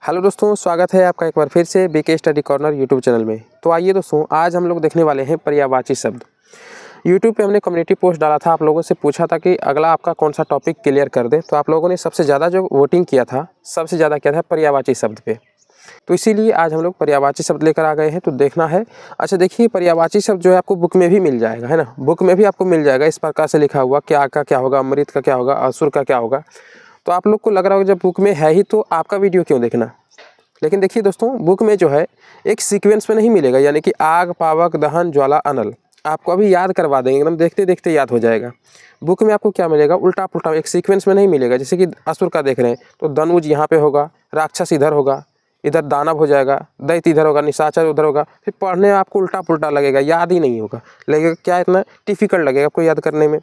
Hello दोस्तों, स्वागत है आपका एक बार फिर से BK study corner YouTube channel में। तो आइए दोस्तों, आज हम लोग देखने वाले हैं पर्यायवाची शब्द। यूट्यूब पे हमने कम्युनिटी पोस्ट डाला था, आप लोगों से पूछा था कि अगला आपका कौन सा टॉपिक क्लियर कर दे। तो आप लोगों ने सबसे ज़्यादा जो वोटिंग किया था, सबसे ज़्यादा किया था पर्यायवाची शब्द पे। तो इसीलिए आज हम लोग पर्यायवाची शब्द लेकर आ गए हैं। तो देखना है। अच्छा देखिए, पर्यायवाची शब्द जो है आपको बुक में भी मिल जाएगा, है ना। बुक में भी आपको मिल जाएगा इस प्रकार से लिखा हुआ, क्या का क्या होगा, अमृत का क्या होगा, असुर का क्या होगा। तो आप लोग को लग रहा होगा जब बुक में है ही तो आपका वीडियो क्यों देखना। लेकिन देखिए दोस्तों, बुक में जो है एक सीक्वेंस में नहीं मिलेगा, यानी कि आग, पावक, दहन, ज्वाला, अनल। आपको अभी याद करवा देंगे, एकदम देखते देखते याद हो जाएगा। बुक में आपको क्या मिलेगा, उल्टा पुल्टा एक सीक्वेंस में नहीं मिलेगा। जैसे कि असुर का देख रहे हैं तो धनुज यहाँ पे होगा, राक्षस इधर होगा, इधर दानव हो जाएगा, दैत्य इधर होगा, निशाचर उधर होगा। फिर पढ़ने में आपको उल्टा पुल्टा लगेगा, याद ही नहीं होगा। लगेगा क्या, इतना डिफिकल्ट लगेगा आपको याद करने में,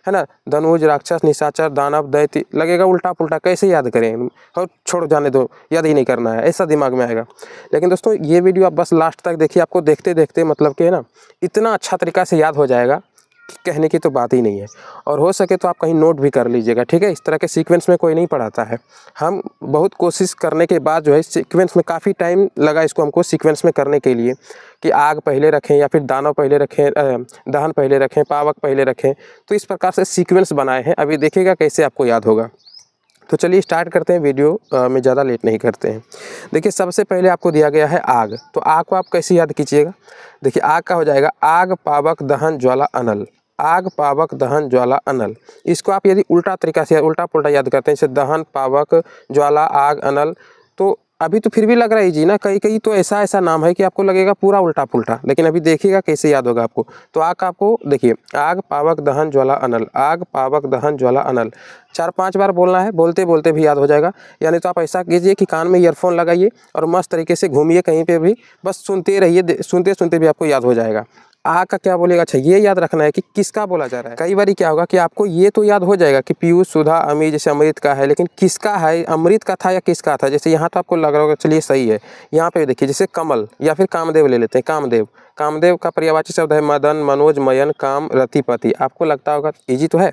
है ना। धनुज, राक्षस, निशाचर, दानव, दैत्य, लगेगा उल्टा पुल्टा, कैसे याद करें। और छोड़ जाने दो, याद ही नहीं करना है, ऐसा दिमाग में आएगा। लेकिन दोस्तों ये वीडियो आप बस लास्ट तक देखिए, आपको देखते देखते मतलब कि है ना, इतना अच्छा तरीका से याद हो जाएगा कि कहने की तो बात ही नहीं है। और हो सके तो आप कहीं नोट भी कर लीजिएगा, ठीक है। इस तरह के सीक्वेंस में कोई नहीं पढ़ाता है। हम बहुत कोशिश करने के बाद जो है सीक्वेंस में, काफ़ी टाइम लगा इसको हमको सीक्वेंस में करने के लिए, कि आग पहले रखें या फिर दानव पहले रखें, दहन पहले रखें, पावक पहले रखें। तो इस प्रकार से सीक्वेंस बनाए हैं। अभी देखिएगा कैसे आपको याद होगा। तो चलिए स्टार्ट करते हैं वीडियो में, ज़्यादा लेट नहीं करते हैं। देखिए सबसे पहले आपको दिया गया है आग। तो आग को आप कैसे याद कीजिएगा। देखिए आग का हो जाएगा आग, पावक, दहन, ज्वाला, अनल। आग, पावक, दहन, ज्वाला, अनल। इसको आप यदि उल्टा तरीका से उल्टा पुल्टा याद करते हैं, जैसे दहन, पावक, ज्वाला, आग, अनल, तो अभी तो फिर भी लग रहा है जी ना। कई कई तो ऐसा नाम है कि आपको लगेगा पूरा उल्टा पुल्टा। लेकिन अभी देखिएगा कैसे याद होगा आपको। तो आग का आपको देखिए, आग, पावक, दहन, ज्वाला, अनल। आग, पावक, दहन, ज्वाला, अनल 4-5 बार बोलना है, बोलते बोलते भी याद हो जाएगा। यानी तो आप ऐसा कीजिए कि कान में ईयरफोन लगाइए और मस्त तरीके से घूमिए कहीं पे भी, बस सुनते रहिए, सुनते सुनते भी आपको याद हो जाएगा। आग का क्या बोलेगा। अच्छा ये याद रखना है कि किसका बोला जा रहा है। कई बार क्या होगा कि आपको ये तो याद हो जाएगा कि पीयूष, सुधा, अमी, जैसे अमृत का है, लेकिन किसका है, अमृत का था या किसका था। जैसे यहाँ तो आपको लग रहा होगा चलिए सही है। यहाँ पे देखिए, जैसे कमल या फिर कामदेव ले लेते हैं। कामदेव, कामदेव का पर्यायवाची शब्द है मदन, मनोज, मयन, काम, रतिपति। आपको लगता होगा इजी तो है,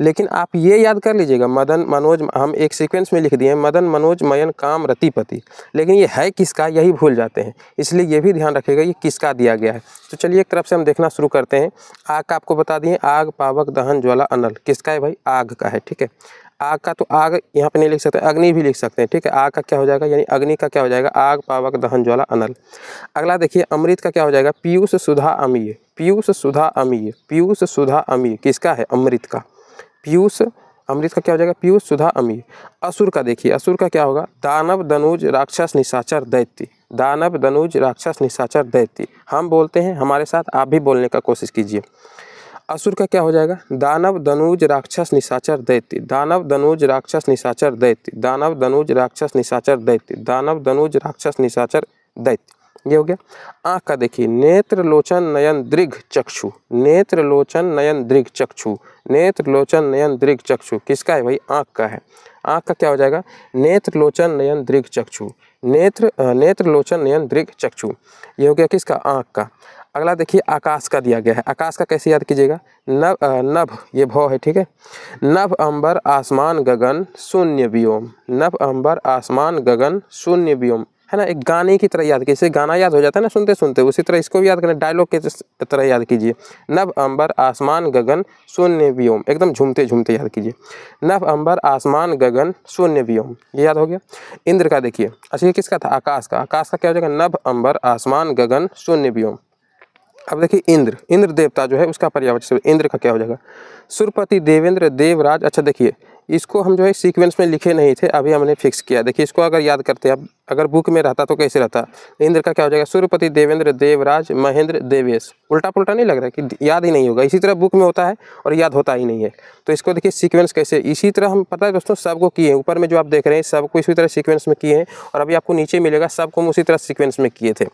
लेकिन आप ये याद कर लीजिएगा, मदन, मनोज, हम एक सीक्वेंस में लिख दिए मदन, मनोज, मयन, काम, रतिपति। लेकिन ये है किसका, यही भूल जाते हैं। इसलिए ये भी ध्यान रखिएगा ये किसका दिया गया है। तो चलिए एक तरफ से हम देखना शुरू करते हैं। आग का आपको बता दिए, आग, पावक, दहन, ज्वाला, अनल। किसका है भाई, आग का है, ठीक है। आग का तो आग यहाँ पे नहीं लिख सकते, अग्नि भी लिख सकते हैं, ठीक है। आग का क्या हो जाएगा, यानी अग्नि का क्या हो जाएगा, आग, पावक, दहन, ज्वाला, अनल। अगला देखिए, अमृत का क्या हो जाएगा, पीयूष, सुधा, अमीय। पीयूष, सुधा, अमीय। पीयूष, सुधा, अमीय किसका है, अमृत का। पीयूष, अमृत का क्या हो जाएगा, पीयूष, सुधा, अमीय। असुर का देखिए, असुर का क्या होगा, दानव, दनुज, राक्षस, निशाचर, दैत्य। दानव, दनुज, राक्षस, निशाचर, दैत्य। हम बोलते हैं, हमारे साथ आप भी बोलने का कोशिश कीजिए। असुर का क्या हो जाएगा, दानव, दनुज, राक्षस, निशाचर, दैत्य। दानव, दनुज, राक्षस, निशाचर, दैत्य। दानव, दनुज, राक्षस, निशाचर, दैत्य। दानव, दनुज, राक्षस, निशाचर, दैत्य। ये हो गया। आँख का देखिए, नेत्र, लोचन, नयन, दृघ, चक्षु। नेत्र, लोचन, नयन, दृघ, चक्षु। नेत्र, लोचन, नयन, दृघ, चक्षु किसका है भाई, आँख का है। आँख का क्या हो जाएगा, नेत्र, लोचन, नयन, दृघ, चक्षु। नेत्र, लोचन, नयन, दृघ, चक्षु। ये हो गया किसका, आँख का। अगला देखिए, आकाश का दिया गया है। आकाश का कैसे याद कीजिएगा, नभ, ये भौ है, ठीक है। नभ, अंबर, आसमान, गगन, शून्य व्योम। नभ, अंबर, आसमान, गगन, शून्य व्योम, है ना। एक गाने की तरह याद कीजिए, जैसे गाना याद हो जाता है ना सुनते सुनते, उसी तरह इसको भी याद करें, डायलॉग की तरह याद कीजिए। नभ, अंबर, आसमान, गगन, शून्य व्योम, एकदम झूमते झूमते याद कीजिए। नभ, अंबर, आसमान, गगन, शून्य व्योम, ये याद हो गया। इंद्र का देखिए, अच्छा ये किसका था, आकाश का। आकाश का क्या हो जाएगा, नभ, अंबर, आसमान, गगन, शून्य व्योम। अब देखिए इंद्र, इंद्र देवता जो है उसका पर्यायवाची शब्द इंद्र का क्या हो जाएगा, सुरपति, देवेंद्र, देवराज। अच्छा देखिए, इसको हम जो है सीक्वेंस में लिखे नहीं थे, अभी हमने फिक्स किया। देखिए इसको अगर याद करते हैं, अब अगर बुक में रहता तो कैसे रहता। इंद्र का क्या हो जाएगा, सुरपति, देवेंद्र, देवराज, महेंद्र, देवेश। उल्टा पुल्टा नहीं लग रहा है कि याद ही नहीं होगा, इसी तरह बुक में होता है और याद होता ही नहीं है। तो इसको देखिए सीक्वेंस कैसे, इसी तरह हम पता है दोस्तों सबको किए हैं। ऊपर में जो आप देख रहे हैं सबको इसी तरह सीक्वेंस में किए हैं, और अभी आपको नीचे मिलेगा सबको हम उसी तरह सीक्वेंस में किए थे।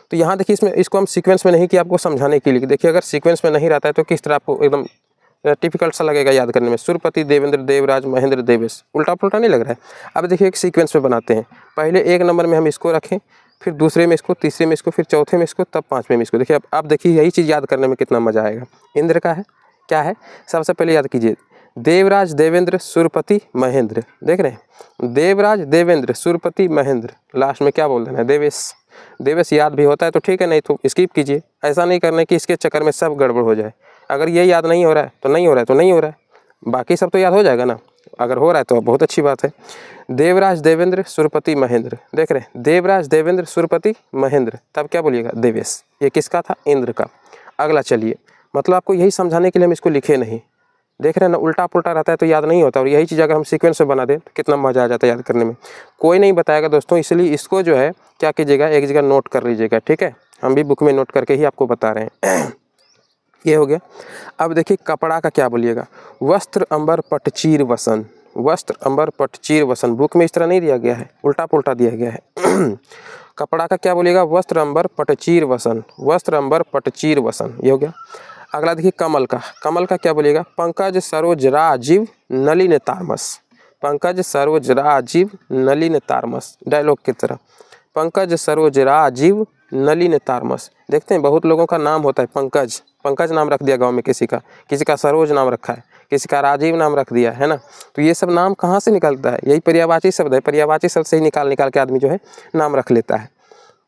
तो यहाँ देखिए, इसको हम सीक्वेंस में नहीं किया आपको समझाने के लिए। देखिए अगर सीक्वेंस में नहीं रहता है तो किस तरह आपको एकदम टिपिकल सा लगेगा याद करने में। सुरपति, देवेंद्र, देवराज, महेंद्र, देवेश, उल्टा पुल्टा नहीं लग रहा है। अब देखिए एक सीक्वेंस में बनाते हैं। पहले 1 नंबर में हम इसको रखें, फिर दूसरे में इसको, तीसरे में इसको, फिर चौथे में इसको, तब 5वें में इसको। देखिए अब देखिए यही चीज़ याद करने में कितना मज़ा आएगा। इंद्र का है क्या है, सबसे पहले याद कीजिए, देवराज देवेंद्र सुरपति महेंद्र, देख रहे हैं, देवराज देवेंद्र सुरपति महेंद्र, लास्ट में क्या बोल देना है, देवेश। देवेश याद भी होता है तो ठीक है, नहीं तो स्किप कीजिए। ऐसा नहीं करना कि इसके चक्कर में सब गड़बड़ हो जाए। अगर ये याद नहीं हो रहा है तो नहीं हो रहा है तो नहीं हो रहा है, बाकी सब तो याद हो जाएगा ना। अगर हो रहा है तो बहुत अच्छी बात है। देवराज देवेंद्र सुरपति महेंद्र, देख रहे हैं, देवराज देवेंद्र सुरपति महेंद्र, तब क्या बोलिएगा, देवेश। ये किसका था, इंद्र का। अगला चलिए, मतलब आपको यही समझाने के लिए हम इसको लिखे नहीं, देख रहे हैं ना, उल्टा पुल्टा रहता है तो याद नहीं होता। और यही चीज़ अगर हम सीक्वेंस में बना दें तो कितना मज़ा आ जाता है याद करने में। कोई नहीं बताएगा दोस्तों, इसलिए इसको जो है क्या कीजिएगा, एक जगह नोट कर लीजिएगा, ठीक है। हम भी बुक में नोट करके ही आपको बता रहे हैं। ये हो गया। अब देखिए कपड़ा का क्या बोलिएगा, वस्त्र अंबर पटचीर वसन, वस्त्र अंबर पटचीर वसन। बुक में इस तरह नहीं दिया गया है, उल्टा पुल्टा दिया गया है। कपड़ा का क्या बोलिएगा, वस्त्र अंबर पटचीर वसन, वस्त्र अंबर पटचीर वसन। ये हो गया। अगला देखिए कमल का, कमल का क्या बोलिएगा, पंकज सरोज राजीव नलिन तारमस, पंकज सरोज राजीव नलिन तारमस। डायलॉग की तरह, पंकज सरोज राजीव नलिन तारमस। देखते हैं बहुत लोगों का नाम होता है पंकज, पंकज नाम रख दिया गांव में किसी का सरोज नाम रखा है, किसी का राजीव नाम रख दिया है ना। तो ये सब नाम कहाँ से निकलता है, यही पर्यायवाची शब्द है। पर्यायवाची शब्द से ही निकाल के आदमी जो है नाम रख लेता है।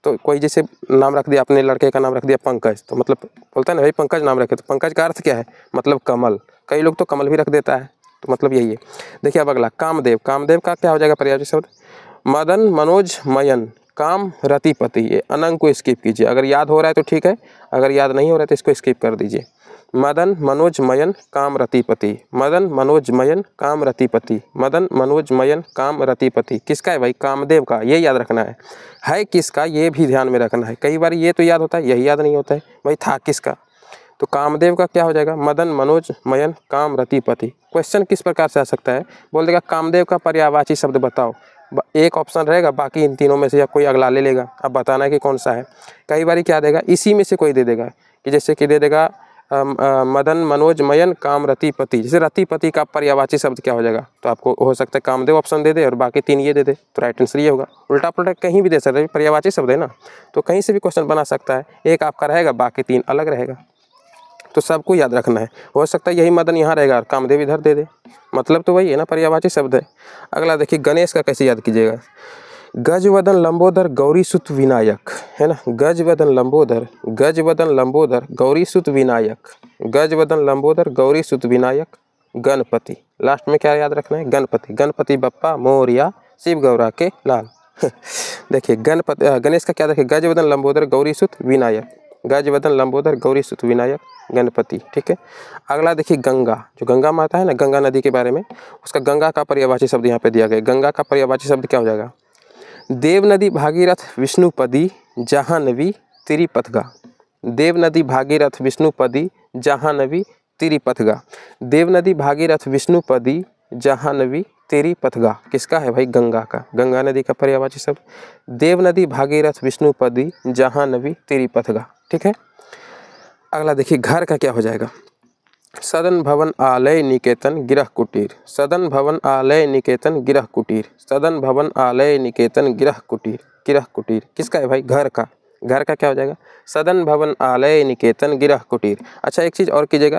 तो कोई जैसे नाम रख दिया, अपने लड़के का नाम रख दिया पंकज, तो मतलब बोलता है ना भाई पंकज नाम रखे, तो पंकज का अर्थ क्या है, मतलब कमल। कई लोग तो कमल भी रख देता है, तो मतलब यही है। देखिए अब अगला कामदेव, कामदेव का क्या हो जाएगा पर्यायवाची शब्द, मदन मनोज मयन काम रतिपति। ये अनंग को स्किप कीजिए, अगर याद हो रहा है तो ठीक है, अगर याद नहीं हो रहा है तो इसको स्किप कर दीजिए। मदन मनोज मयन काम रतिपति, मदन मनोज मयन काम रतिपति, मदन मनोज मयन काम रतिपति। किसका है भाई, कामदेव का, ये याद रखना है किसका, ये भी ध्यान में रखना है। कई बार ये तो याद होता है, यही याद नहीं होता है भाई था किसका। तो कामदेव का क्या हो जाएगा, मदन मनोज मयन काम रतिपति। क्वेश्चन किस प्रकार से आ सकता है, बोल देगा कामदेव का पर्यायवाची शब्द बताओ। एक ऑप्शन रहेगा, बाकी इन तीनों में से या कोई अगला ले लेगा, अब बताना है कि कौन सा है। कई बार क्या देगा, इसी में से कोई दे देगा, कि जैसे कि दे देगा मदन मनोज मयन काम रतिपति। जैसे रतिपति का पर्यायवाची शब्द क्या हो जाएगा, तो आपको हो सकता है कामदेव ऑप्शन दे दे और बाकी तीन ये दे दे, तो राइट आंसर ये होगा। उल्टा पुल्टा कहीं भी दे सकते हैं, पर्यायवाची शब्द है ना, तो कहीं से भी क्वेश्चन बना सकता है। एक आपका रहेगा, बाकी तीन अलग रहेगा, तो सबको याद रखना है। हो सकता है यही मदन यहाँ रहेगा और कामदेव इधर दे दे, मतलब तो वही है ना, पर्यायवाची शब्द है। अगला देखिए गणेश का कैसे याद कीजिएगा, गजवदन लंबोदर गौरी सुत विनायक, है ना, गजवदन लंबोदर, गजवदन लंबोदर गौरी सुत विनायक, गजवदन लंबोदर गौरी सुत विनायक गणपति। लास्ट में क्या याद रखना है, गणपति, गणपति बप्पा मोरिया शिव गौरा के लाल। देखिए गणपति, गणेश का क्या देखिए, गजवदन लंबोदर गौरी सुत विनायक, गजवदन लंबोदर गौरी सुत विनायक गणपति, ठीक है। अगला देखिए गंगा, जो गंगा माता है ना, गंगा नदी के बारे में, उसका गंगा का पर्यायवाची शब्द यहाँ पे दिया गया। गंगा का पर्यायवाची शब्द क्या हो जाएगा, देव नदी भागीरथ विष्णुपदी जाह्नवी तिरिपथगा, देव नदी भागीरथ विष्णुपदी जाह्नवी तिरिपथगा, देव नदी भागीरथ विष्णुपदी जाह्नवी तिरिपथगा। किसका है भाई, गंगा का, गंगा नदी का पर्यायवाची शब्द देव नदी भागीरथ विष्णुपदी जाह्नवी तिरिपथगा, ठीक है। अगला देखिए घर का क्या हो जाएगा, सदन भवन आलय निकेतन गिरह कुटीर, सदन भवन आलय निकेतन गिरह कुटीर, सदन भवन आलय निकेतन गिरह कुटीर, गिरह कुटीर। किसका है भाई, घर का, घर का क्या हो जाएगा, सदन भवन आलय निकेतन गिरह कुटीर। अच्छा एक चीज़ और कीजिएगा,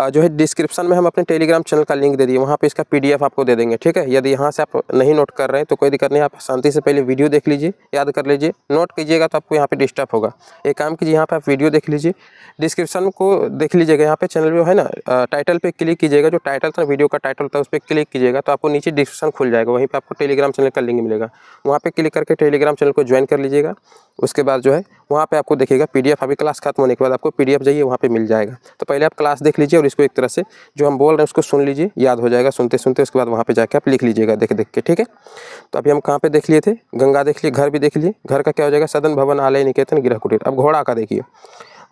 जो है डिस्क्रिप्शन में हम अपने टेलीग्राम चैनल का लिंक दे दिए, वहाँ पे इसका PDF आपको दे देंगे, ठीक है। यदि यहाँ से आप नहीं नोट कर रहे हैं तो कोई दिक्कत नहीं, आप शांति से पहले वीडियो देख लीजिए, याद कर लीजिए। नोट कीजिएगा तो आपको यहाँ पे डिस्टर्ब होगा। एक काम कीजिए, यहाँ पे आप वीडियो देख लीजिए, डिस्क्रिप्शन को देख लीजिएगा, यहाँ पे चैनल जो है ना, टाइटल पे क्लिक कीजिएगा, जो टाइटल था वीडियो का टाइटल था उस पर क्लिक कीजिएगा तो आपको नीचे डिस्क्रिप्शन खुल जाएगा, वहीं पे आपको टेलीग्राम चैनल का लिंक मिलेगा, वहाँ पे क्लिक करके टेलीग्राम चैनल को ज्वाइन कर लीजिएगा। उसके बाद जो है वहाँ पे आपको देखिएगा PDF, अभी क्लास खत्म होने के बाद आपको PDF जाइए वहाँ पे मिल जाएगा। तो पहले आप क्लास देख लीजिए और इसको एक तरह से जो हम बोल रहे हैं उसको सुन लीजिए, याद हो जाएगा सुनते सुनते, उसके बाद वहाँ पे जाके आप लिख लीजिएगा देख देख के, ठीक है। तो अभी हम कहाँ पे देख लिए थे, गंगा देख लिए, घर भी देख लिए। घर का क्या हो जाएगा, सदन भवन आलय निकेतन गिरह कुटीर। अब घोड़ा का देखिए,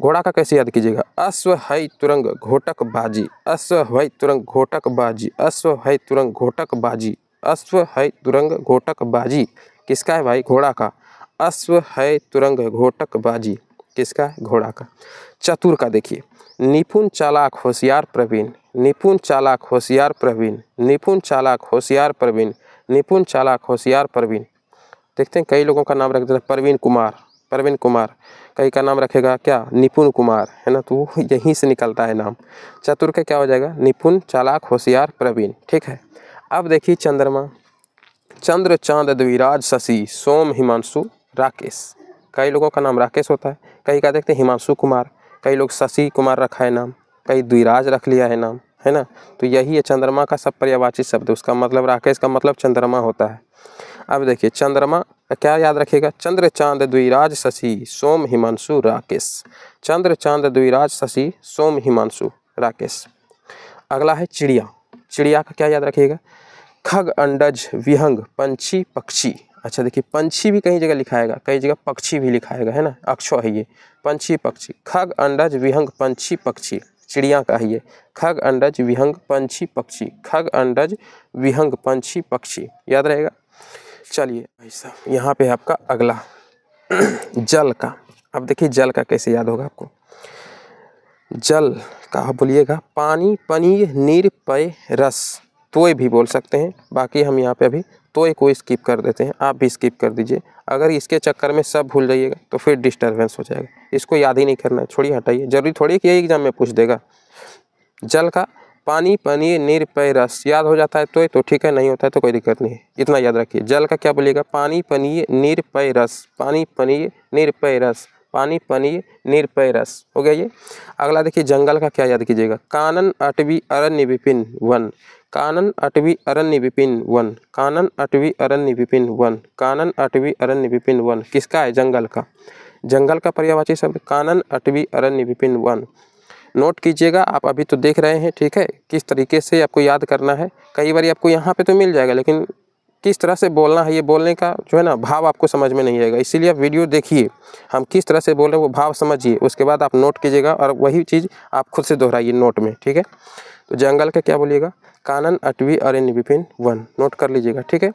घोड़ा का कैसे याद कीजिएगा, अश्व है तुरंग घोटक बाजी, अश्व है तुरंग घोटक बाजी, अश्व है तुरंग घोटक बाजी, अश्व है तुरंग घोटक बाजी। किसका है भाई, घोड़ा का, अश्व है तुरंग घोटक बाजी। किसका है, घोड़ा का। चतुर का देखिए, निपुण चालाक होशियार प्रवीण, निपुण चालाक होशियार प्रवीण, निपुण चालाक होशियार प्रवीण, निपुण चालाक होशियार प्रवीण। देखते हैं कई लोगों का नाम रख देता है प्रवीण कुमार, प्रवीण कुमार, कई का नाम रखेगा क्या, निपुण कुमार, है ना, तो यहीं से निकलता है नाम। चतुर का क्या हो जाएगा, निपुण, चालाक, होशियार, प्रवीण, ठीक है। अब देखिए चंद्रमा, चंद्र, चांद, द्विराज, शशि, सोम, हिमांशु, राकेश। कई लोगों का नाम राकेश होता है, कई का देखते हैं हिमांशु कुमार, कई लोग शशि कुमार रखा है नाम, कई द्विराज रख लिया है नाम, है ना। तो यही है चंद्रमा का सब पर्यायवाची शब्द, उसका मतलब राकेश का मतलब चंद्रमा होता है। अब देखिए चंद्रमा क्या याद रखिएगा, चंद्र, चांद, द्विराज, शशि, सोम, हिमांशु, राकेश। चंद्र, चांद, द्विराज, शशि, सोम, हिमांशु, राकेश। अगला है चिड़िया, चिड़िया का क्या याद रखिएगा, खग, अंडज, विहंग, पंछी, पक्षी। अच्छा देखिए पंछी भी कई जगह लिखाएगा, कई जगह पक्षी भी लिखाएगा, है ना, अक्षर है ये, पंछी, पक्षी, खग, अंडज, विहंग, पंछी, पक्षी, चिड़िया का है ये, खग, अंडज, विहंग, पंछी, पक्षी, खग, अंडज, विहंग, पंछी, पक्षी, याद रहेगा। चलिए भाई साहब यहाँ पे आपका अगला जल का। अब देखिए जल का कैसे याद होगा आपको, जल का बोलिएगा पानी, पनीर, नीर, पेय, रस, तोय भी बोल सकते हैं। बाकी हम यहाँ पे अभी तोय को स्किप कर देते हैं, आप भी स्किप कर दीजिए। अगर इसके चक्कर में सब भूल जाइएगा तो फिर डिस्टर्बेंस हो जाएगा, इसको याद ही नहीं करना है, छोड़िए हटाइए, जरूरी थोड़ी कि यही एग्जाम में पूछ देगा। जल का पानी, पनीर, नीर, पेय, रस याद हो जाता है तो ठीक है, नहीं होता है तो कोई दिक्कत नहीं है, इतना याद रखिए। जल का क्या बोलिएगा, पानी, पनीर, नीर, पेय, रस, पानी, पनीर, नीर, पेय, रस, पानी, पनीर, नीर, पेय, रस, हो गया ये। अगला देखिए जंगल का क्या याद कीजिएगा, कानन, अटवी, अरण्य, विपिन, वन, कानन, अटवी, अरण्य, विपिन, वन, कानन, अटवी, अरण्य, विपिन, वन, कानन, अटवी, अरण्य, विपिन, वन, किसका है, जंगल का। जंगल का पर्यायवाची शब्द कानन, अटवी, अरण्य, विपिन, वन। नोट कीजिएगा, आप अभी तो देख रहे हैं, ठीक है, किस तरीके से आपको याद करना है। कई बार आपको यहाँ पे तो मिल जाएगा, लेकिन किस तरह से बोलना है, ये बोलने का जो है ना भाव आपको समझ में नहीं आएगा, इसीलिए आप वीडियो देखिए, हम किस तरह से बोल रहे हैं वो भाव समझिए, उसके बाद आप नोट कीजिएगा और वही चीज़ आप खुद से दोहराइए नोट में, ठीक है। तो जंगल का क्या बोलिएगा, कानन, अटवी, अरण्य, विपिन, वन, नोट कर लीजिएगा, ठीक है।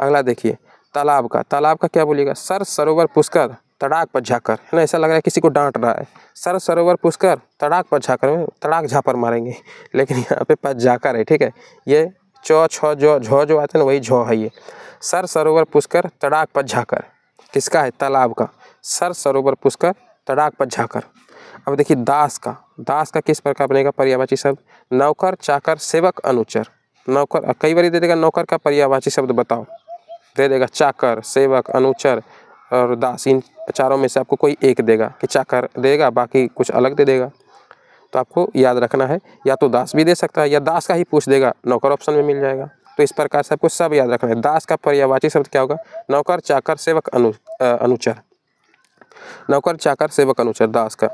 अगला देखिए तालाब का, तालाब का क्या बोलिएगा, सर, सरोवर, पुष्कर, तड़ाक पर झाकर, है ना, ऐसा लग रहा है किसी को डांट रहा है, सर, सरोवर, पुष्कर, तड़ाक पर झाकर में तड़ाक झापर मारेंगे, लेकिन यहाँ पे पर झाकर है, ठीक है। ये चौ, छ, जो आते हैं ना वही झौ है ये। सर, सरोवर, पुष्कर, तड़ाक पर झाकर, किसका है, तालाब का, सर, सरोवर, पुष्कर, तड़ाक पर झाकर। अब देखिए दास का, दास का किस प्रकार बनेगा पर्यायवाची शब्द, नौकर, चाकर, सेवक, अनुचर। नौकर कई बार दे देगा, नौकर का पर्यायवाची शब्द बताओ, दे देगा चाकर, सेवक, अनुचर और दास, इन चारों में से आपको कोई एक देगा कि चाकर देगा, बाकी कुछ अलग दे देगा, तो आपको याद रखना है, या तो दास भी दे सकता है या दास का ही पूछ देगा, नौकर ऑप्शन में मिल जाएगा। तो इस प्रकार से आपको सब याद रखना है। दास का पर्यायवाची शब्द क्या होगा, नौकर, चाकर, सेवक, अनुचर, नौकर, चाकर, सेवक, अनुचर, दास का।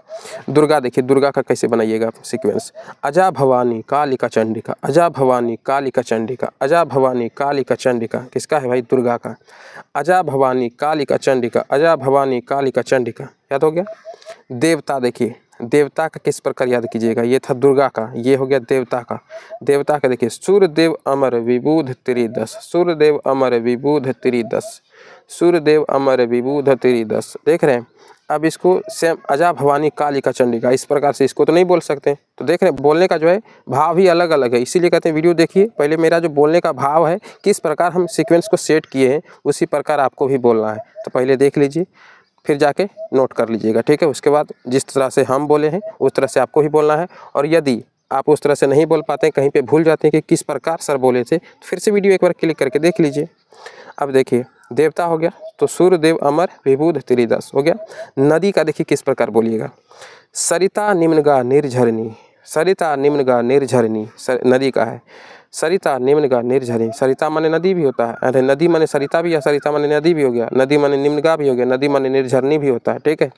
दुर्गा देखिए, दुर्गा का कैसे बनाइएगा सीक्वेंस, अजा भवानी कालिका चंडिका, अजा भवानी कालिका चंडिका, अजा भवानी कालिका चंडिका, किसका है भाई, दुर्गा का। अजा भवानी कालिका चंडिका, अजा भवानी कालिका चंडिका, याद हो गया। देवता देखिए, देवता का किस प्रकार याद कीजिएगा, ये था दुर्गा का, ये हो गया देवता का। देवता का देखिए, सूर्यदेव अमर विबुध त्रिदश, सूर्यदेव अमर विबुध त्रिदश, सूर्यदेव अमर विबुध त्रिदश, देख रहे हैं। अब इसको सेम अजा भवानी कालिका चंडिका, इस प्रकार से इसको तो नहीं बोल सकते, तो देख रहे हैं बोलने का जो है भाव ही अलग अलग है, इसीलिए कहते हैं वीडियो देखिए, पहले मेरा जो बोलने का भाव है, किस प्रकार हम सीक्वेंस को सेट किए हैं, उसी प्रकार आपको भी बोलना है। तो पहले देख लीजिए, फिर जाके नोट कर लीजिएगा, ठीक है। उसके बाद जिस तरह से हम बोले हैं उस तरह से आपको ही बोलना है, और यदि आप उस तरह से नहीं बोल पाते हैं, कहीं पे भूल जाते हैं कि किस प्रकार सर बोले थे, तो फिर से वीडियो एक बार क्लिक करके देख लीजिए। अब देखिए देवता हो गया, तो सूर्यदेव अमर विबुध त्रिदश हो गया। नदी का देखिए किस प्रकार बोलिएगा, सरिता निम्नगा निर्झरणी, सरिता निम्नगा निर्झरणी, नदी का है, सरिता निम्नगा निर्झरणी, सरिता माने नदी भी होता है, अरे नदी माने सरिता भी है, सरिता माने नदी भी हो गया, नदी माने निम्नगा भी हो गया, नदी माने निर्झरणी भी होता है, ठीक है।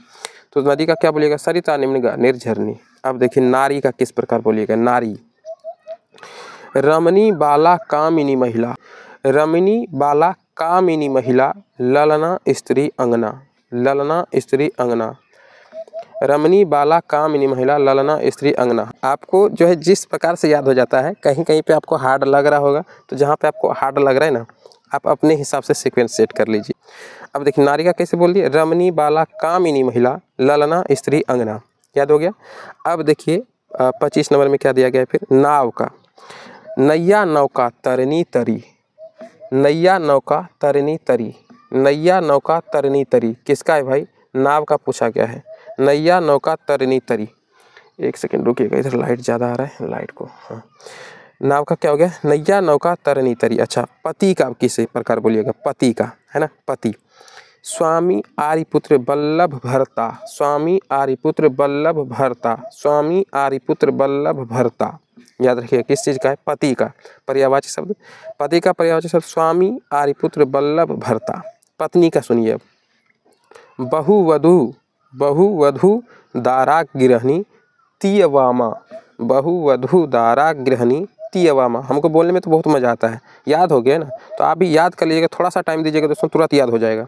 तो नदी का क्या बोलिएगा, सरिता निम्नगा निर्झरणी। अब देखिए नारी का किस प्रकार बोलिएगा, नारी, रमणी, बाला, कामिनी महिला, रमणी, बाला, कामिनी महिला, ललना, स्त्री, अंगना, ललना, स्त्री, अंगना, रमणी, बाला, कामिनी महिला, ललना, स्त्री, अंगना। आपको जो है जिस प्रकार से याद हो जाता है, कहीं कहीं पे आपको हार्ड लग रहा होगा, तो जहाँ पे आपको हार्ड लग रहा है ना, आप अपने हिसाब से सीक्वेंस सेट कर लीजिए। अब देखिए नारी का कैसे बोल दिए, रमणी, बाला, कामिनी महिला, ललना, स्त्री, अंगना, याद हो गया। अब देखिए 25 नंबर में क्या दिया गया है फिर, नाव का, नैया, नौका, तरनी, तरी, नैया, नौका, तरनी, तरी, नैया, नौका, तरनी, तरी, किसका है भाई, नाव का पूछा गया है। नैया, नौका, तरनी, तरी। एक सेकंड रुकिएगा, इधर लाइट ज़्यादा आ रहा है, लाइट को। हाँ, नाव का क्या हो गया? नैया, नौका, तरनी, तरी। अच्छा, पति का किस प्रकार बोलिएगा? पति का, है ना, पति। स्वामी आर्यपुत्र बल्लभ भरता, स्वामी आर्यपुत्र बल्लभ भरता, स्वामी आर्यपुत्र बल्लभ भरता। याद रखिए किस चीज़ का है? पति का पर्यायवाची शब्द। पति का पर्यायवाची शब्द स्वामी आर्यपुत्र बल्लभ भरता। पत्नी का सुनिए अब। बहुवधू, बहुवधू दारागृहिणी तीयवामा, बहुवधू दारागृहिणी तीयवामा। हमको बोलने में तो बहुत मज़ा आता है, याद हो गया ना? तो आप भी याद कर लीजिएगा, थोड़ा सा टाइम दीजिएगा दोस्तों, तुरंत याद हो जाएगा।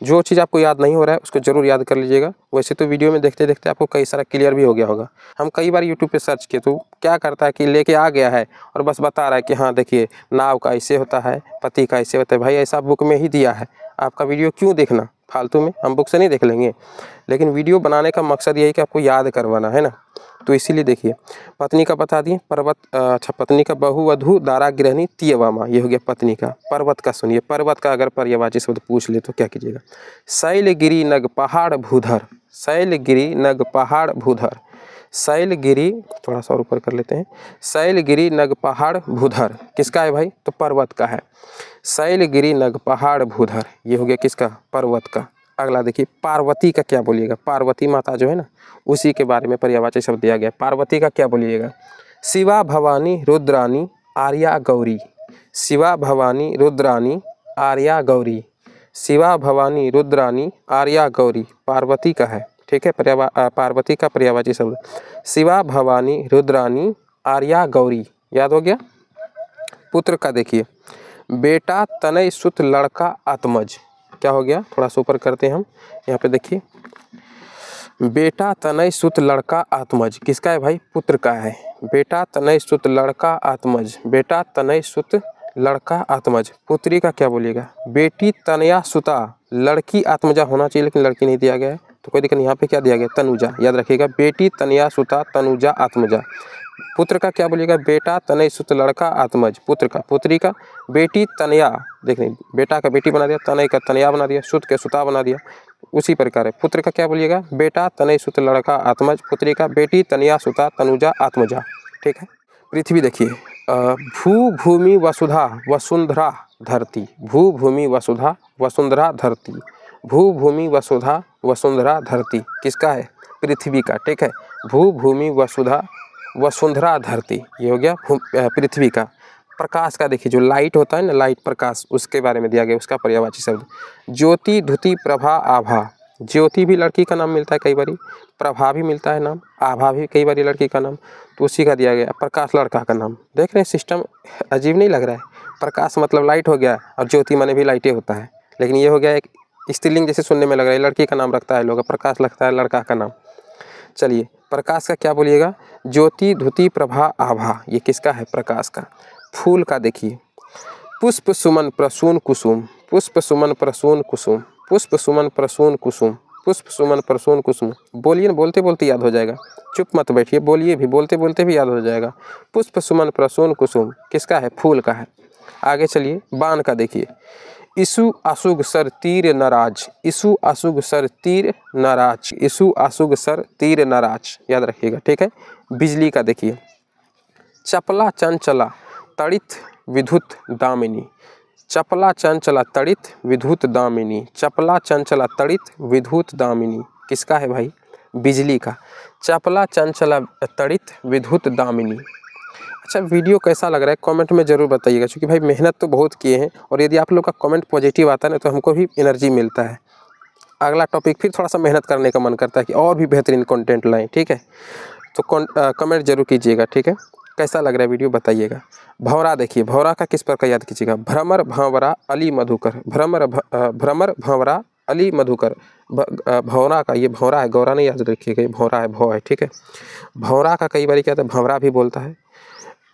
जो चीज़ आपको याद नहीं हो रहा है उसको ज़रूर याद कर लीजिएगा। वैसे तो वीडियो में देखते देखते आपको कई सारा क्लियर भी हो गया होगा। हम कई बार यूट्यूब पे सर्च किए तो क्या करता है कि लेके आ गया है और बस बता रहा है कि हाँ देखिए नाव का ऐसे होता है, पति का ऐसे होता है। भाई ऐसा बुक में ही दिया है, आपका वीडियो क्यों देखना फालतू में? हम बुक से नहीं देख लेंगे, लेकिन वीडियो बनाने का मकसद यही कि आपको याद करवाना है ना, तो इसीलिए देखिए। पत्नी का बता दिए, पर्वत। अच्छा, पत्नी का बहुवधू दारागृहिणी तीयवामा, ये हो गया पत्नी का। पर्वत का सुनिए, पर्वत का अगर पर्यायवाची शब्द पूछ ले तो क्या कीजिएगा? शैलगिरि नग पहाड़ भूधर, शैलगिरि नग पहाड़ भूधर। शैलगिरि, थोड़ा सा और ऊपर कर लेते हैं। शैलगिरि नग पहाड़ भूधर किसका है भाई? तो पर्वत का है। शैलगिरि नग पहाड़ भूधर, ये हो गया किसका? पर्वत का। अगला देखिए, पार्वती का क्या बोलिएगा? पार्वती माता जो है ना, उसी के बारे में पर्यायवाची शब्द दिया गया। पार्वती का क्या बोलिएगा? शिवा भवानी रुद्रानी आर्या गौरी, शिवा भवानी रुद्रानी आर्या गौरी, शिवा भवानी रुद्रानी आर्या गौरी पार्वती का है। ठीक है, पार्वती का पर्यायवाची शब्द शिवा भवानी रुद्रानी आर्या गौरी। याद हो गया? पुत्र का देखिए, बेटा तनय सुत लड़का आत्मज। क्या हो गया? थोड़ा सा ऊपर करते हैं हम, यहाँ पे देखिए। बेटा तनय सुत लड़का आत्मज किसका है भाई? पुत्र का है। बेटा तनय सुत लड़का आत्मज, बेटा तनय सुत लड़का आत्मज। पुत्री का क्या बोलिएगा? बेटी तनया सुता, लड़की आत्मजा होना चाहिए लेकिन लड़की नहीं दिया गया है तो कोई दिक्कत नहीं। यहाँ पे क्या दिया गया? तनुजा। याद रखिएगा, बेटी तनया सुता तनुजा आत्मजा। पुत्र का क्या बोलिएगा? बेटा तनय सुत लड़का आत्मज, पुत्र का। पुत्री का बेटी तनया, देख रहे बेटा का बेटी बना दिया, तनय का तनया बना दिया, सुत के सुता बना दिया, उसी प्रकार है। पुत्र का क्या बोलिएगा? बेटा तनय सुत लड़का आत्मज, पुत्री का बेटी तनया सुता तनुजा आत्मजा। ठीक है। पृथ्वी देखिए, भू भूमि वसुधा वसुंधरा धरती, भू भूमि वसुधा वसुंधरा धरती, भू भूमि वसुधा वसुंधरा धरती किसका है? पृथ्वी का। ठीक है, भू भूमि वसुधा वसुंधरा धरती, ये हो गया पृथ्वी का। प्रकाश का देखिए, जो लाइट होता है ना, लाइट प्रकाश, उसके बारे में दिया गया, उसका पर्यायवाची शब्द ज्योति धुति प्रभा आभा। ज्योति भी लड़की का नाम मिलता है कई बारी, प्रभा भी मिलता है नाम, आभा भी कई बारी लड़की का नाम, तो उसी का दिया गया। प्रकाश लड़का का नाम। देख रहे हैं सिस्टम अजीब नहीं लग रहा है? प्रकाश मतलब लाइट हो गया और ज्योति माने भी लाइटे होता है, लेकिन ये हो गया एक स्त्रीलिंग जैसे सुनने में लग रहा है। लड़की का नाम रखता है लोग, प्रकाश लगता है लड़का का नाम। चलिए, प्रकाश का क्या बोलिएगा? ज्योति धुति प्रभा आभा, ये किसका है? प्रकाश का। फूल का देखिए, पुष्प सुमन प्रसून कुसुम, पुष्प सुमन प्रसून कुसुम, पुष्प सुमन प्रसून कुसुम, पुष्प सुमन प्रसून कुसुम। बोलिए ना, बोलते बोलते याद हो जाएगा, चुप मत बैठिए, बोलिए भी, बोलते बोलते भी याद हो जाएगा। पुष्प सुमन प्रसून कुसुम किसका है? फूल का है। आगे चलिए, बाण का देखिए, इसु अशुग सर तीर नराज, इसु अशुग सर तीर नराज, इसु अशुग सर तीर नराज। याद रखिएगा। ठीक है। बिजली का देखिए, चपला चंचला तड़ित विद्युत दामिनी, चपला चंचला तड़ित विद्युत दामिनी, चपला चंचला तड़ित विद्युत दामिनी किसका है भाई? बिजली का। चपला चंचला तड़ित विद्युत दामिनी। अच्छा, वीडियो कैसा लग रहा है कमेंट में ज़रूर बताइएगा, क्योंकि भाई मेहनत तो बहुत किए हैं और यदि आप लोग का कमेंट पॉजिटिव आता है ना तो हमको भी एनर्जी मिलता है। अगला टॉपिक फिर थोड़ा सा मेहनत करने का मन करता है कि और भी बेहतरीन कंटेंट लाएं। ठीक है, तो कमेंट जरूर कीजिएगा। ठीक है, कैसा लग रहा है वीडियो बताइएगा। भंवरा देखिए, भंवरा का किस प्रकार याद कीजिएगा? भ्रमर भंवरा अली मधुकर, भ्रमर भंवरा अली मधुकर। भंवरा का, ये भंवरा है, गौरा नहीं याद रखिएगा, ये भंवरा है, भौ है। ठीक है, भंवरा का कई बार क्या होता है? भंवरा भी बोलता है,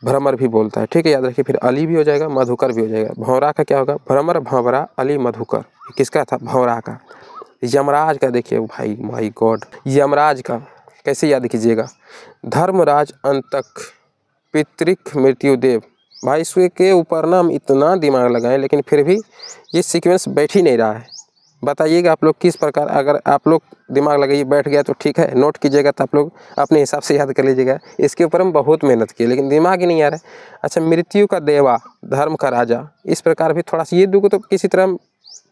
भ्रमर भी बोलता है। ठीक है, याद रखिए। फिर अली भी हो जाएगा, मधुकर भी हो जाएगा। भंवरा का क्या होगा? भ्रमर भंवरा अली मधुकर, किसका था? भंवरा का। यमराज का देखिए भाई, माय गॉड, यमराज का कैसे याद कीजिएगा? धर्मराज अंतक पितृक मृत्युदेव। भाई इसके ऊपर ना हम इतना दिमाग लगाएं लेकिन फिर भी ये सीक्वेंस बैठ ही नहीं रहा है। बताइएगा आप लोग किस प्रकार, अगर आप लोग दिमाग लगाइए बैठ गया तो ठीक है, नोट कीजिएगा तो आप लोग अपने हिसाब से याद कर लीजिएगा। इसके ऊपर हम बहुत मेहनत किए लेकिन दिमाग ही नहीं आ रहा है। अच्छा, मृत्यु का देवा, धर्म का राजा, इस प्रकार भी थोड़ा सा ये दुगो तो किसी तरह हम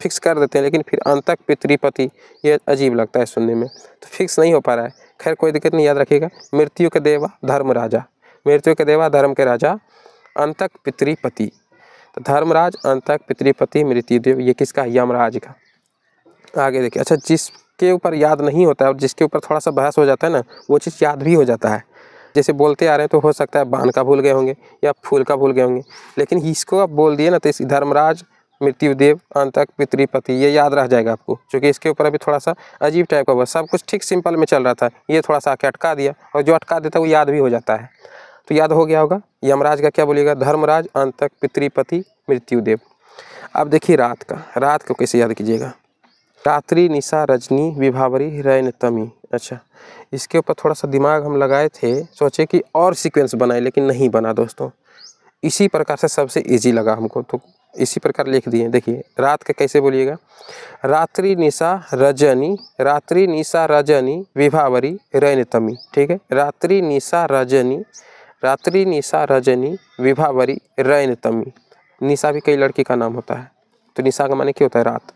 फिक्स कर देते हैं, लेकिन फिर अंतक पितृपति ये अजीब लगता है सुनने में, तो फिक्स नहीं हो पा रहा है। खैर कोई दिक्कत नहीं, याद रखिएगा। मृत्यु के देवा धर्म राजा, मृत्यु के देवा धर्म के राजा, अंतक पितृपति, तो धर्मराज, अंतक पितृपति, मृत्युदेव, ये किसका? यमराज का। आगे देखिए। अच्छा, जिसके ऊपर याद नहीं होता है और जिसके ऊपर थोड़ा सा बहस हो जाता है ना, वो चीज़ याद भी हो जाता है। जैसे बोलते आ रहे हैं तो हो सकता है बाण का भूल गए होंगे या फूल का भूल गए होंगे, लेकिन इसको आप बोल दिए ना तो इस धर्मराज, मृत्युदेव, अंतक पितृपति, ये याद रह जाएगा आपको, क्योंकि इसके ऊपर अभी थोड़ा सा अजीब टाइप का हुआ। सब कुछ ठीक सिंपल में चल रहा था, ये थोड़ा सा आके अटका दिया, और जो अटका देता है वो याद भी हो जाता है। तो याद हो गया होगा। यमराज का क्या बोलिएगा? धर्मराज, अंतक पितृपति, मृत्युदेव। अब देखिए रात का, रात को कैसे याद कीजिएगा? रात्रि, निशा, रजनी, विभावरी, रैनतमी। अच्छा, इसके ऊपर थोड़ा सा दिमाग हम लगाए थे, सोचे कि और सीक्वेंस बनाए, लेकिन नहीं बना दोस्तों। इसी प्रकार से सबसे इजी लगा हमको, तो इसी प्रकार लिख दिए। देखिए रात का कैसे बोलिएगा? रात्रि, निशा, रजनी, रात्रि, निशा, रजनी, विभावरी, रैनतमी। ठीक है, रात्रि, निशा, रजनी, रात्रि, निशा, रजनी, विभावरी, रैनतमी। निशा भी कई लड़की का नाम होता है, तो निशा का माने क्या होता है? रात।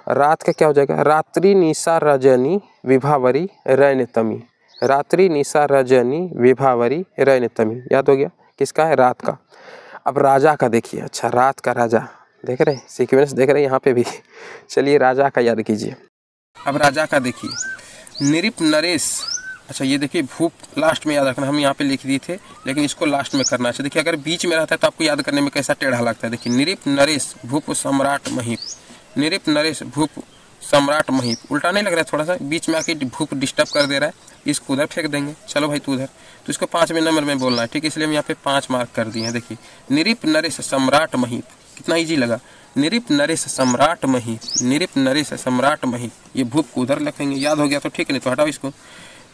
रात का क्या हो जाएगा? रात्रि, निशा, रजनी, विभावरी, रैनतमी। रात्रि, निशा, रजनी, विभावरी, रैनतमी। याद हो गया? किसका है? रात का। अब राजा का देखिए। अच्छा, रात का राजा, देख रहे हैं सीक्वेंस, देख रहे हैं यहाँ पे भी। चलिए राजा का याद कीजिए। अब राजा का देखिए, निरिप नरेश। अच्छा, ये देखिए भूप लास्ट में याद रखना, हम यहाँ पे लिख दिए थे लेकिन इसको लास्ट में करना है। देखिए अगर बीच में रहता है तो आपको याद करने में कैसा टेढ़ा लगता है। देखिए निरिप नरेश भूप सम्राट महीप, निरिप नरेश भूप सम्राट महीप। उल्टा नहीं लग रहा है? थोड़ा सा बीच में आके भूप डिस्टर्ब कर दे रहा है, इसको उधर फेंक देंगे। चलो भाई तू उधर, तो इसको 5वें नंबर में बोलना है, ठीक है, इसलिए हम यहाँ पे 5 मार्क कर दिए हैं। देखिए निरिप नरेश सम्राट महीप, कितना ईजी लगा? निरिप नरेश सम्राट महीप, निरिप नरेश सम्राट महीप। ये भूप को उधर रखेंगे, याद हो गया तो ठीक है, नहीं तो हटाओ इसको।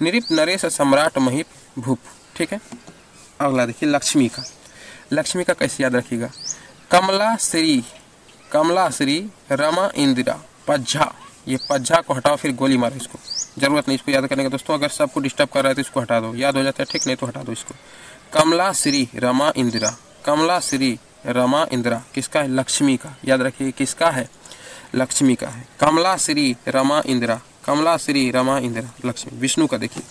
निरिप नरेश सम्राट महीप भूप। ठीक है, अगला देखिए लक्ष्मी का। लक्ष्मी का कैसे याद रखिएगा? कमला श्री, कमला श्री, रमा इंदिरा, पज्झा। ये पज्झा को हटाओ, फिर गोली मारो इसको, जरूरत नहीं इसको याद करने का दोस्तों। अगर सबको डिस्टर्ब कर रहा है तो इसको हटा दो, याद हो जाता है, ठीक, नहीं तो हटा दो इसको। कमला श्री, रमा इंदिरा, कमला श्री, रमा इंदिरा, किसका है? लक्ष्मी का। याद रखिए किसका है? लक्ष्मी का है। कमला श्री, रमा इंदिरा, कमला श्री, रमा इंदिरा, लक्ष्मी। विष्णु का देखिए,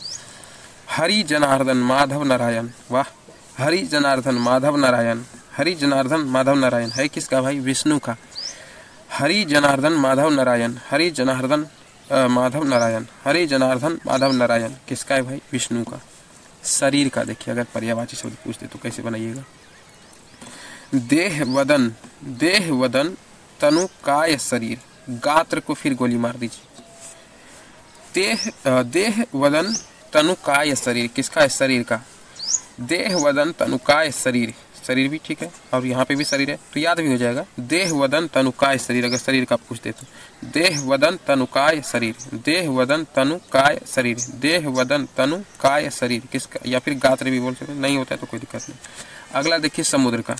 हरि जनार्दन माधव नारायण। वाह, हरि जनार्दन माधव नारायण, हरि जनार्दन माधव नारायण है किसका भाई? विष्णु का। हरि जनार्दन माधव नारायण, हरि जनार्दन माधव नारायण, हरि जनार्दन माधव नारायण, किसका है भाई? विष्णु का। शरीर का देखिए, अगर पर्यायवाची शब्द पूछते तो कैसे बनाइएगा? देह वदन, देह वदन, तनु काय शरीर, गात्र को फिर गोली मार दीजिए। देह वदन तनु काय शरीर, किसका है? शरीर का। देह वदन तनु काय शरीर, शरीर भी ठीक है, और यहाँ पे भी शरीर है तो याद भी हो जाएगा। देह वदन तनु काय शरीर, अगर शरीर का पूछते तो देह वदन तनु काय शरीर, देह वदन तनु काय शरीर, देह वदन तनु काय शरीर, किसका? या फिर गात्र भी बोल सकते, नहीं होता है तो कोई दिक्कत नहीं। अगला देखिए समुद्र का।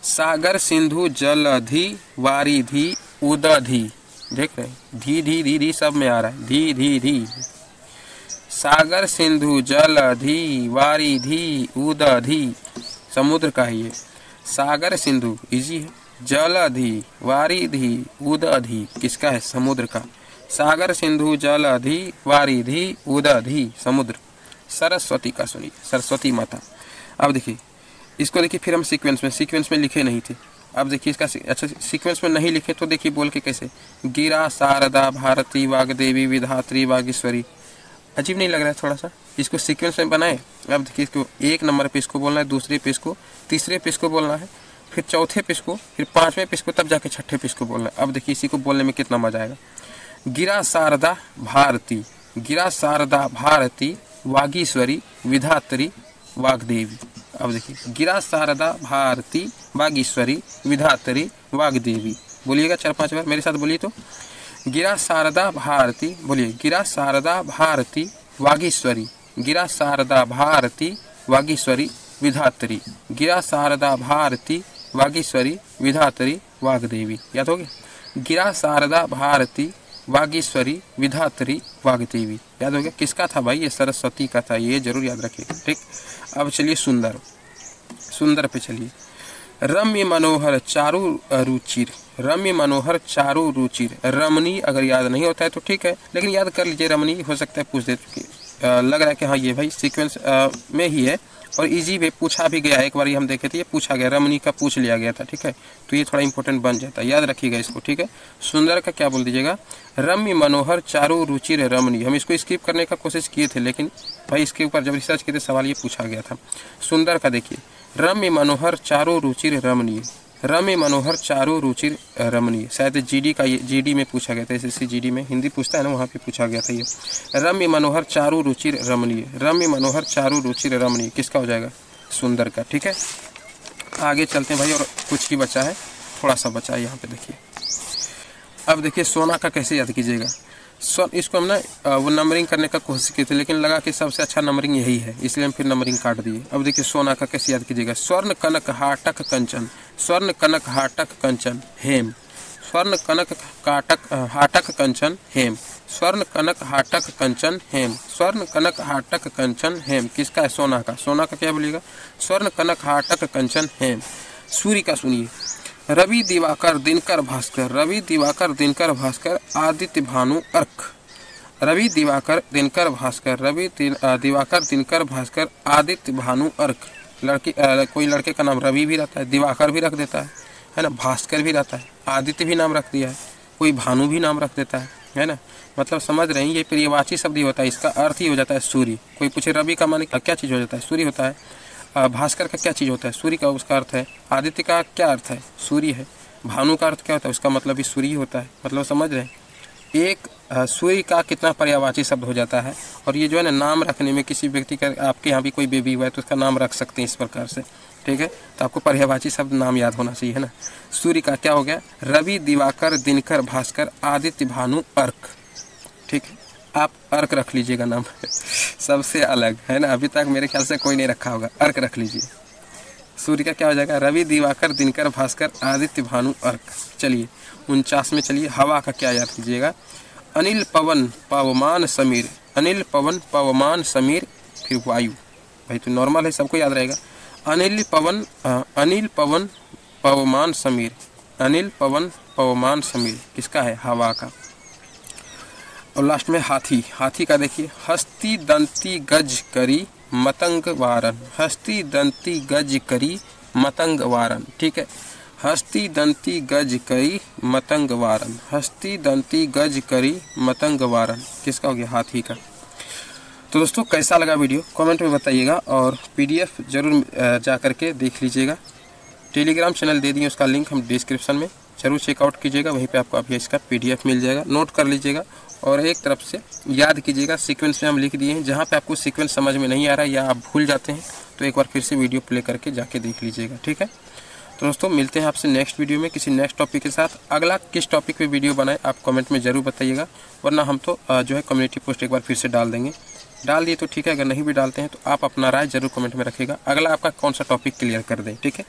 सागर, सिंधु, जलधि, वारिधि, उदधि। देख रहे हैं, धी धी धी धी सब में आ रहा है, धी धी धी। सागर, सिंधु, जलधि, वारिधि, उदधि, समुद्र का है ये। सागर, सिंधु इजी है, जलधि, वारिधि, उदधि, किसका है? समुद्र का। सागर, सिंधु, जलधि, वारिधि, उदधि, समुद्र। सरस्वती का सुनिए, सरस्वती माता। अब देखिए इसको, देखिए फिर हम सीक्वेंस में लिखे नहीं थे, अब देखिए इसका अच्छा सीक्वेंस में नहीं लिखे तो देखिए बोल के कैसे? गिरा, शारदा, भारती, वाग्देवी, विधात्री, वागीश्वरी। अजीब नहीं लग रहा है थोड़ा सा? इसको सीक्वेंस में बनाए। अब देखिए इसको 1 नंबर पे इसको बोलना है, दूसरे पे इसको, तीसरे पे इसको बोलना है, फिर चौथे पे इसको, फिर 5वें पे इसको, तब जाके 6ठे पे इसको बोलना है। अब देखिए इसी को बोलने में कितना मजा आएगा। गिरा, शारदा, भारती, गिरा, शारदा, भारती, वागीश्वरी, विधात्री, वाग्देवी। अब देखिए गिरा, शारदा, भारती, वागीश्वरी, विधात्री, वाग्देवी। बोलिएगा 4-5 बार मेरे साथ बोलिए तो। गिरा, शारदा, भारती, बोलिए। गिरा, शारदा, भारती, वागीश्वरी, गिरा, शारदा, भारती, वागीश्वरी, विधात्री, गिरा, शारदा, भारती, वागीश्वरी, विधात्री, वाग्देवी। याद हो गया? गिरा शारदा भारती वागीश्वरी विधात्री वाग्देवी। याद हो गया किसका था भाई? ये सरस्वती का था, ये जरूर याद रखिएगा। ठीक, अब चलिए सुंदर, सुंदर पे चलिए। रम्य मनोहर चारु रुचिर, रम्य मनोहर चारु रुचिर। रमणी अगर याद नहीं होता है तो ठीक है, लेकिन याद कर लीजिए, रमणी हो सकता है पूछ दे, लग रहा है कि हाँ ये भाई सीक्वेंस में ही है और इजी में पूछा भी गया है। एक बार ये हम देखे थे, ये पूछा गया, रमणी का पूछ लिया गया था। ठीक है, तो ये थोड़ा इंपॉर्टेंट बन जाता है, याद रखिएगा इसको। ठीक है, सुंदर का क्या बोल दीजिएगा? रम्य मनोहर चारु रुचिर रमणी। हम इसको स्किप करने का कोशिश किए थे, लेकिन भाई इसके ऊपर जब रिसर्च किए थे सवाल ये पूछा गया था। सुंदर का देखिए, रम्य मनोहर चारु रुचिर रमणीय, रम्य मनोहर चारु रुचिर रमणीय। शायद जीडी का, ये जीडी में पूछा गया था, एसएससी जीडी में हिंदी पूछता है ना, वहाँ पे पूछा गया था ये। रम्य मनोहर चारु रुचिर रमणीय, रम्य मनोहर चारु रुचिर रमणीय किसका हो जाएगा? सुंदर का। ठीक है, आगे चलते हैं भाई, और कुछ ही बचा है, थोड़ा सा बचा है यहाँ पे देखिए। अब देखिए सोना का कैसे याद कीजिएगा। इसको हम ना वो नंबरिंग करने का कोशिश की थी, लेकिन लगा कि सबसे अच्छा नंबरिंग यही है, इसलिए हम फिर नंबरिंग काट दिए। अब देखिए सोना का कैसे याद कीजिएगा। स्वर्ण कनक हाटक कंचन, स्वर्ण कनक हाटक कंचन हेम, स्वर्ण कनक काटक हाटक कंचन हेम, स्वर्ण कनक हाटक कंचन हेम, स्वर्ण कनक हाटक कंचन हेम किसका है? सोना का। सोना का क्या बोलिएगा? स्वर्ण कनक हाटक कंचन हेम। सूर्य का सुनिए, रवि दिवाकर दिनकर भास्कर, रवि दिवाकर दिनकर भास्कर आदित्य भानु अर्क, रवि दिवाकर दिनकर भास्कर, रवि दिवाकर दिनकर भास्कर आदित्य भानु अर्क। लड़की कोई लड़के का नाम रवि भी रहता है, दिवाकर भी रख देता है ना, भास्कर भी रहता है, आदित्य भी नाम रख दिया है, कोई भानु भी नाम रख देता है ना। मतलब समझ रहे हैं, ये पर्यायवाची शब्द ही होता है, इसका अर्थ ही हो जाता है सूर्य। कोई पूछे रवि का माने क्या चीज़ हो जाता है? सूर्य होता है। भास्कर का क्या चीज़ होता है? सूर्य का उसका अर्थ है। आदित्य का क्या अर्थ है? सूर्य है। भानु का अर्थ क्या होता है? उसका मतलब भी सूर्य ही होता है। मतलब समझ रहे हैं, एक सूर्य का कितना पर्यायवाची शब्द हो जाता है। और ये जो है ना, नाम रखने में किसी व्यक्ति का, आपके यहाँ भी कोई बेबी हुआ है तो उसका नाम रख सकते हैं इस प्रकार से। ठीक है, तो आपको पर्यायवाची शब्द नाम याद होना चाहिए, है ना। सूर्य का क्या हो गया? रवि दिवाकर दिनकर भास्कर आदित्य भानु अर्क। ठीक है, आप अर्क रख लीजिएगा नाम सबसे अलग, है ना। अभी तक मेरे ख्याल से कोई नहीं रखा होगा, अर्क रख लीजिए। सूर्य का क्या हो जाएगा? रवि दिवाकर दिनकर भास्कर आदित्य भानु अर्क। चलिए 49 में चलिए, हवा का क्या याद कीजिएगा? अनिल पवन पवमान समीर, अनिल पवन पवमान समीर, फिर वायु। भाई तो नॉर्मल है, सबको याद रहेगा। अनिल पवन पवमान समीर, अनिल पवन पवमान समीर किसका है? हवा का। और लास्ट में हाथी, हाथी का देखिए, हस्ती दंती गज करी मतंग वारन, हस्ती दंती गज करी मतंग वारन। ठीक है, हस्ती दंती गज करी मतंग वारन, हस्ती दंती गज करी मतंग वारन किसका हो गया? हाथी का। तो दोस्तों कैसा लगा वीडियो कमेंट में बताइएगा, और पीडीएफ जरूर जा करके देख लीजिएगा। टेलीग्राम चैनल दे दिए, उसका लिंक हम डिस्क्रिप्शन में, जरूर चेकआउट कीजिएगा, वहीं पे आपको अभी इसका पीडीएफ मिल जाएगा। नोट कर लीजिएगा और एक तरफ से याद कीजिएगा। सीक्वेंस में हम लिख दिए हैं, जहाँ पे आपको सीक्वेंस समझ में नहीं आ रहा है या आप भूल जाते हैं तो एक बार फिर से वीडियो प्ले करके जाके देख लीजिएगा। ठीक है, तो दोस्तों मिलते हैं आपसे नेक्स्ट वीडियो में किसी नेक्स्ट टॉपिक के साथ। अगला किस टॉपिक पे वीडियो बनाए आप कमेंट में ज़रूर बताइएगा, वरना हम तो जो है कम्युनिटी पोस्ट एक बार फिर से डाल देंगे। डाल दिए तो ठीक है, अगर नहीं भी डालते हैं तो आप अपना राय जरूर कमेंट में रखिएगा, अगला आपका कौन सा टॉपिक क्लियर कर दें। ठीक है।